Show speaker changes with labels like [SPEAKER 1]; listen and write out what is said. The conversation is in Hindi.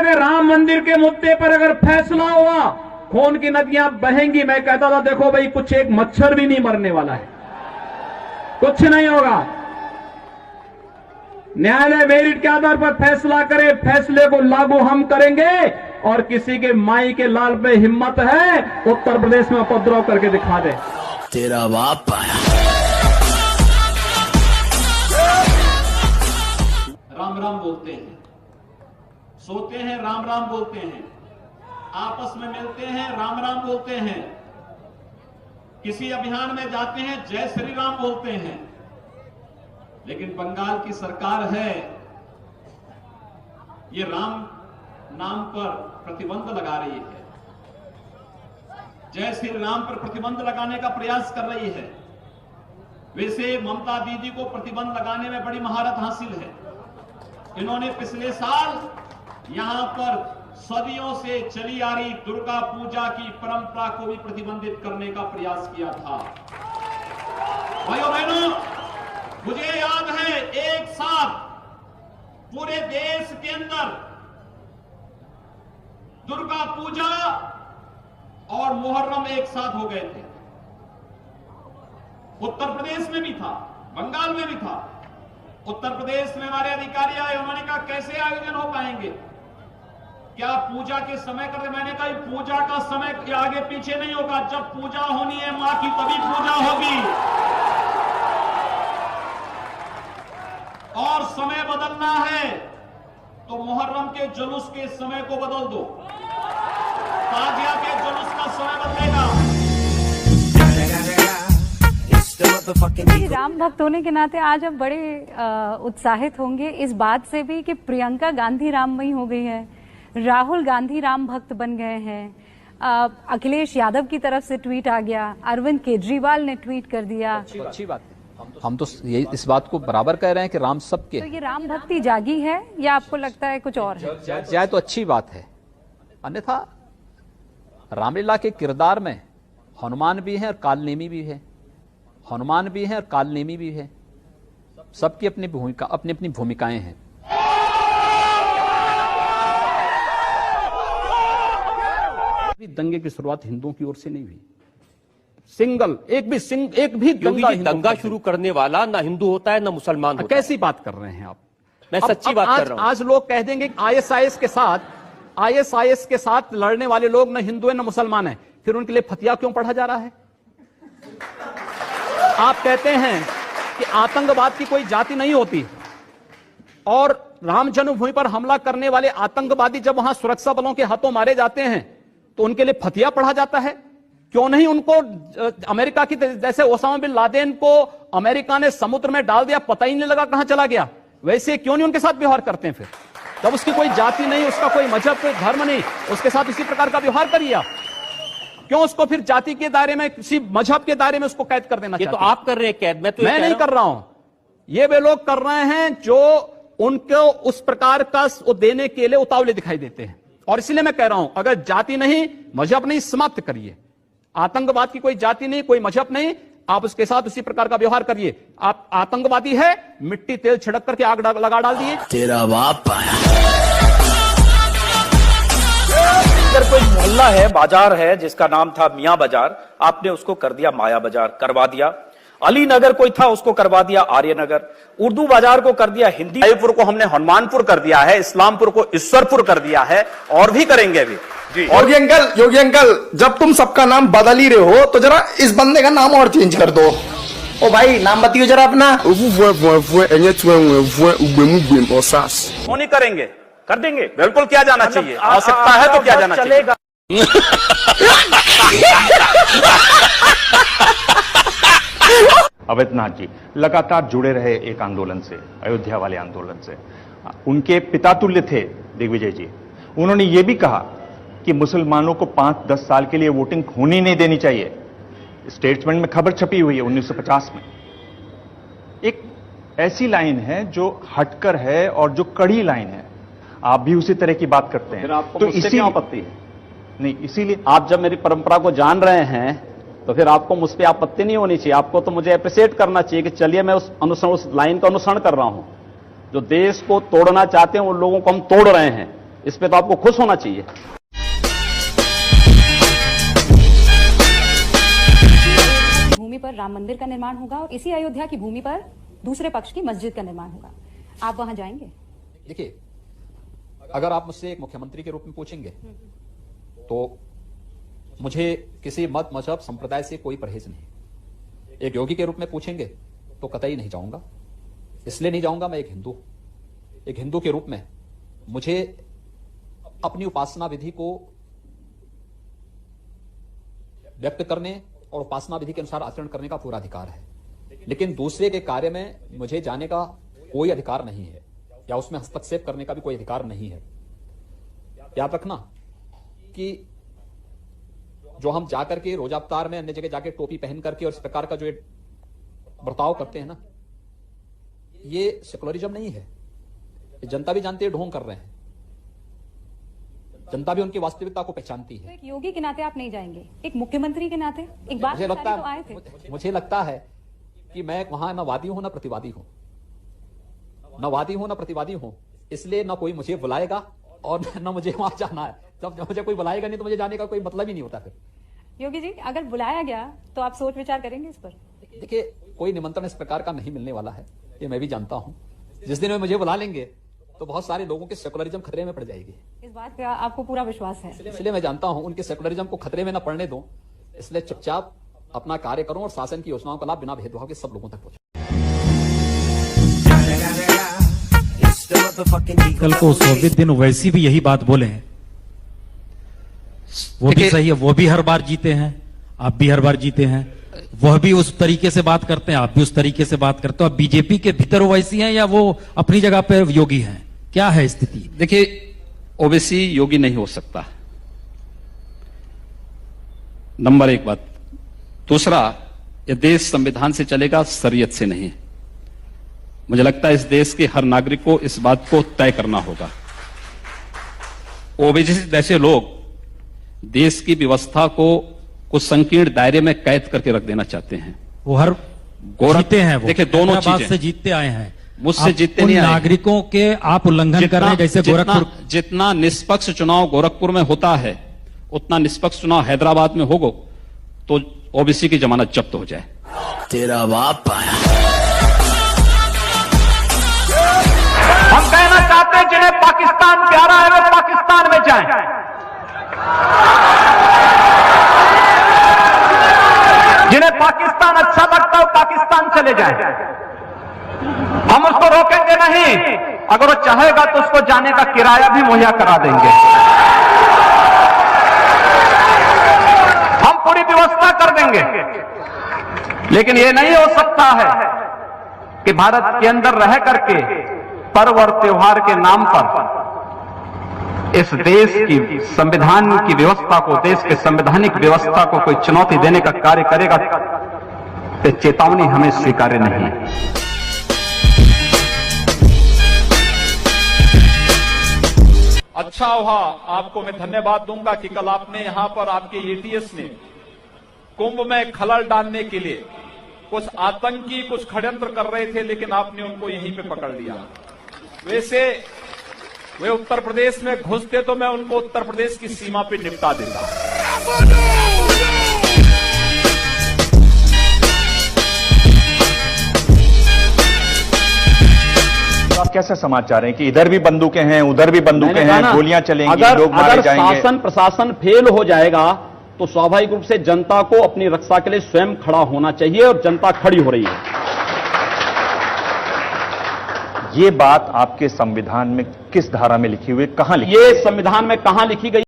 [SPEAKER 1] अगर राम मंदिर के मुद्दे पर अगर फैसला हुआ, खून की नदियां बहेंगी, मैं कहता था देखो भाई कुछ एक मच्छर भी नहीं मरने वाला है, कुछ नहीं होगा। न्यायालय मेरिट के आधार पर फैसला करे, फैसले को लागू हम करेंगे। और किसी के माई के लाल पे हिम्मत है उत्तर प्रदेश में उपद्रव करके दिखा दे।
[SPEAKER 2] तेरा बाप
[SPEAKER 3] राम राम बोलते हैं, सोते हैं राम राम बोलते हैं, आपस में मिलते हैं राम राम बोलते हैं, किसी अभियान में जाते हैं जय श्री राम बोलते हैं। लेकिन बंगाल की सरकार है, ये राम नाम पर प्रतिबंध लगा रही है, जय श्री राम पर प्रतिबंध लगाने का प्रयास कर रही है। वैसे ममता दीदी को प्रतिबंध लगाने में बड़ी महारत हासिल है। इन्होंने पिछले साल यहां पर सदियों से चली आ रही दुर्गा पूजा की परंपरा को भी प्रतिबंधित करने का प्रयास किया था। भाइयों बहनों, मुझे याद है एक साथ पूरे देश के अंदर दुर्गा पूजा और मुहर्रम एक साथ हो गए थे। उत्तर प्रदेश में भी था, बंगाल में भी था। उत्तर प्रदेश में हमारे अधिकारी आए, उन्होंने कहा कैसे आयोजन हो पाएंगे, क्या पूजा के समय करते। मैंने कहा पूजा का समय आगे पीछे नहीं होगा, जब पूजा होनी है मां की तभी पूजा होगी। और समय बदलना है तो मुहर्रम के जुलूस के समय को बदल दो, ताजिया के जुलूस का समय बदलेगा।
[SPEAKER 4] राम भक्त होने के नाते आज आप बड़े उत्साहित होंगे इस बात से भी कि प्रियंका गांधी राममयी हो गई है, राहुल गांधी राम भक्त बन गए हैं, अखिलेश यादव की तरफ से ट्वीट आ गया, अरविंद केजरीवाल ने ट्वीट कर दिया।
[SPEAKER 5] अच्छी बात है, हम तो ये इस बात को बराबर कह रहे हैं कि राम सबके।
[SPEAKER 4] तो ये राम भक्ति जागी है या आपको लगता है कुछ और है?
[SPEAKER 5] जाए तो अच्छी बात है, अन्यथा रामलीला के किरदार में हनुमान भी है और कालनेमी भी है, हनुमान भी है और कालनेमी भी है, सबकी अपनी भूमिका, अपनी अपनी भूमिकाएं हैं। दंगे की शुरुआत हिंदुओं की ओर से नहीं हुई, एक भी
[SPEAKER 6] दंगा शुरू करने वाला ना हिंदू होता है ना मुसलमान होता है।
[SPEAKER 5] कैसी बात कर रहे हैं आप?
[SPEAKER 6] मैं सच्ची बात कर रहा हूं।
[SPEAKER 5] आज लोग कह देंगे आईएसआईएस के साथ लड़ने वाले लोग ना हिंदू है ना मुसलमान है, फिर उनके लिए फतिया क्यों पढ़ा जा रहा है? आप कहते हैं कि आतंकवाद की कोई जाति नहीं होती, और राम जन्मभूमि पर हमला करने वाले आतंकवादी जब वहां सुरक्षा बलों के हाथों मारे जाते हैं तो उनके लिए फतिया पढ़ा जाता है। क्यों नहीं उनको अमेरिका की जैसे ओसामा बिन लादेन को अमेरिका ने समुद्र में डाल दिया, पता ही नहीं लगा कहां चला गया, वैसे क्यों नहीं उनके साथ व्यवहार करते हैं? फिर जब उसकी कोई जाति नहीं, उसका कोई मजहब, कोई धर्म नहीं, उसके साथ इसी प्रकार का व्यवहार करिए आप। क्यों उसको फिर जाति के दायरे में, किसी मजहब के दायरे में उसको कैद कर देना?
[SPEAKER 6] ये तो आप कर रहे हैं कैद,
[SPEAKER 5] मैं नहीं कर रहा हूं, ये वे लोग कर रहे हैं जो उनको उस प्रकार का देने के लिए उतावले दिखाई देते हैं। और इसलिए मैं कह रहा हूं, अगर जाति नहीं, मजहब नहीं, समाप्त करिए। आतंकवाद की कोई जाति नहीं, कोई मजहब नहीं, आप उसके साथ उसी प्रकार का व्यवहार करिए। आप आतंकवादी है, मिट्टी तेल छिड़क करके आग लगा डाल दिए।
[SPEAKER 2] तेरा बाप
[SPEAKER 7] अगर कोई मोहल्ला है, बाजार है जिसका नाम था मियां बाजार, आपने उसको कर दिया माया बाजार, करवा दिया। अली नगर कोई था, उसको करवा दिया आर्य नगर। उर्दू बाजार को कर दिया हिंदी। रायपुर को हमने हनुमानपुर कर दिया है, इस्लामपुर को ईश्वरपुर कर दिया है, और भी करेंगे अभी जी।
[SPEAKER 8] योगी अंकल, जब तुम सबका नाम बदल ही रहे हो तो जरा इस बंदे का नाम और चेंज कर दो। ओ भाई, नाम बताइए जरा अपना।
[SPEAKER 7] क्यों नहीं करेंगे? कर देंगे, बिल्कुल किया जाना चाहिए, आवश्यकता है तो किया जाना चाहिए।
[SPEAKER 9] अवैधनाथ जी लगातार जुड़े रहे एक आंदोलन से, अयोध्या वाले आंदोलन से। उनके पिता तुल्य थे दिग्विजय जी। उन्होंने ये भी कहा कि मुसलमानों को 5-10 साल के लिए वोटिंग होनी नहीं देनी चाहिए। स्टेटमेंट में खबर छपी हुई है 1950 में। एक ऐसी लाइन है जो हटकर है और जो कड़ी लाइन है। आप भी उसी तरह की बात करते हैं।
[SPEAKER 1] फिर आपको
[SPEAKER 9] तो
[SPEAKER 1] मुझसे क्यों आपत्ति है?
[SPEAKER 9] नहीं, इसीलिए
[SPEAKER 1] आप जब मेरी परंपरा को जान रहे हैं तो फिर आपको मुझ पर आपत्ति नहीं होनी चाहिए। आपको तो मुझे अप्रिशिएट करना चाहिए कि चलिए मैं उस लाइन का अनुसरण कर रहा हूं। जो देश को तोड़ना चाहते हैं उन लोगों को हम तोड़ रहे हैं,
[SPEAKER 5] इस पे तो आपको खुश होना चाहिए।
[SPEAKER 4] भूमि पर राम मंदिर का निर्माण होगा और इसी अयोध्या की भूमि पर दूसरे पक्ष की मस्जिद का निर्माण होगा। आप वहां जाएंगे?
[SPEAKER 5] देखिए, अगर आप मुझसे एक मुख्यमंत्री के रूप में पूछेंगे तो मुझे किसी मत मजहब संप्रदाय से कोई परहेज नहीं। एक योगी के रूप में पूछेंगे तो कतई नहीं जाऊंगा। इसलिए नहीं जाऊंगा, मैं एक हिंदू के रूप में मुझे अपनी उपासना विधि को व्यक्त करने और उपासना विधि के अनुसार आचरण करने का पूरा अधिकार है, लेकिन दूसरे के कार्य में मुझे जाने का कोई अधिकार नहीं है या उसमें हस्तक्षेप करने का भी कोई अधिकार नहीं है। याद रखना कि जो हम जाकर के रोजा अवतार में अन्य जगह जाके टोपी पहन करके और इस प्रकार का जो ये बर्ताव करते हैं ना, ये सेकुलरिज्म नहीं है। ये जनता भी जानती है ढोंग कर रहे हैं, जनता भी उनकी वास्तविकता को पहचानती है।
[SPEAKER 4] तो एक योगी के नाते आप नहीं जाएंगे, एक मुख्यमंत्री के नाते एक बात
[SPEAKER 5] मुझे लगता
[SPEAKER 4] तो आए थे।
[SPEAKER 5] मुझे लगता है कि मैं वहां न वादी हूं न प्रतिवादी हूं, न वादी हूं न प्रतिवादी हूं, इसलिए न कोई मुझे बुलाएगा और न मुझे वहां जाना है। जब मुझे कोई बुलाएगा नहीं तो मुझे जाने का कोई मतलब ही नहीं होता। फिर
[SPEAKER 4] योगी जी, अगर बुलाया गया तो आप सोच विचार करेंगे इस पर?
[SPEAKER 5] देखिए, कोई निमंत्रण इस प्रकार का नहीं मिलने वाला है, ये मैं भी जानता हूं। जिस दिन वे मुझे बुला लेंगे तो बहुत सारे लोगों की सेकुलरिज्म खतरे में पड़ जाएगी।
[SPEAKER 4] इस बात का आपको पूरा विश्वास है?
[SPEAKER 5] इसलिए मैं जानता हूं उनके सेकुलरिज्म को खतरे में न पड़ने दूं, इसलिए चुपचाप अपना कार्य करूं और शासन की योजनाओं का लाभ बिना भेदभाव के सब लोगों तक पहुंचे।
[SPEAKER 10] कल को 100वें दिन वैसी भी यही बात बोले हैं, वो भी सही है। वो भी हर बार जीते हैं, आप भी हर बार जीते हैं। वह भी उस तरीके से बात करते हैं, आप भी उस तरीके से बात करते हो। अब बीजेपी के भीतर वो वैसी हैं या वो अपनी जगह पर योगी हैं? क्या है स्थिति?
[SPEAKER 5] देखिए, ओवैसी योगी नहीं हो सकता, नंबर एक बात। दूसरा, यह देश संविधान से चलेगा, शरीयत से नहीं। मुझे लगता है इस देश के हर नागरिक को इस बात को तय करना होगा। ओवैसी जैसे लोग देश की व्यवस्था को कुछ संकीर्ण दायरे में कैद करके रख देना चाहते हैं।
[SPEAKER 10] वो हर जीते हैं, वो
[SPEAKER 5] देखिए दोनों चीजें
[SPEAKER 10] से जीतते आए हैं,
[SPEAKER 5] मुझसे जीतते नहीं आए।
[SPEAKER 10] नागरिकों के आप उल्लंघन कर रहे हैं। जैसे गोरखपुर,
[SPEAKER 5] जितना निष्पक्ष चुनाव गोरखपुर में होता है उतना निष्पक्ष चुनाव हैदराबाद में होगा तो ओबीसी की जमानत जब्त हो जाए।
[SPEAKER 2] तेरा बाप आया।
[SPEAKER 5] हम कहना चाहते हैं जिन्हें पाकिस्तान प्यारा है वे पाकिस्तान में जाएं। जिन्हें पाकिस्तान अच्छा लगता है पाकिस्तान चले जाएं। हम उसको रोकेंगे नहीं, अगर वो चाहेगा तो उसको जाने का किराया भी मुहैया करा देंगे। हम पूरी व्यवस्था कर देंगे, लेकिन ये नहीं हो सकता है कि भारत के अंदर रह करके पर्व और त्योहार के नाम पर इस देश की संविधान की व्यवस्था को, देश के संवैधानिक व्यवस्था को कोई चुनौती देने का कार्य करेगा तो चेतावनी हमें स्वीकार्य नहीं है। अच्छा हुआ, आपको मैं धन्यवाद दूंगा कि कल आपने यहां पर आपके एटीएस ने कुंभ में खलल डालने के लिए कुछ आतंकी कुछ षड्यंत्र कर रहे थे, लेकिन आपने उनको यहीं पे पकड़ लिया। वैसे वे उत्तर प्रदेश में घुसते तो मैं उनको उत्तर प्रदेश की सीमा पे निपटा देता।
[SPEAKER 9] तो आप कैसे समाज चाह रहे हैं कि इधर भी बंदूकें हैं, उधर भी बंदूकें हैं, गोलियां चलेंगी, लोग मारे जाएंगे?
[SPEAKER 5] शासन प्रशासन फेल हो जाएगा तो स्वाभाविक रूप से जनता को अपनी रक्षा के लिए स्वयं खड़ा होना चाहिए और जनता खड़ी हो रही है।
[SPEAKER 9] ये बात आपके संविधान में किस धारा में लिखी हुई, कहां लिखी?
[SPEAKER 5] ये संविधान में कहां लिखी गई?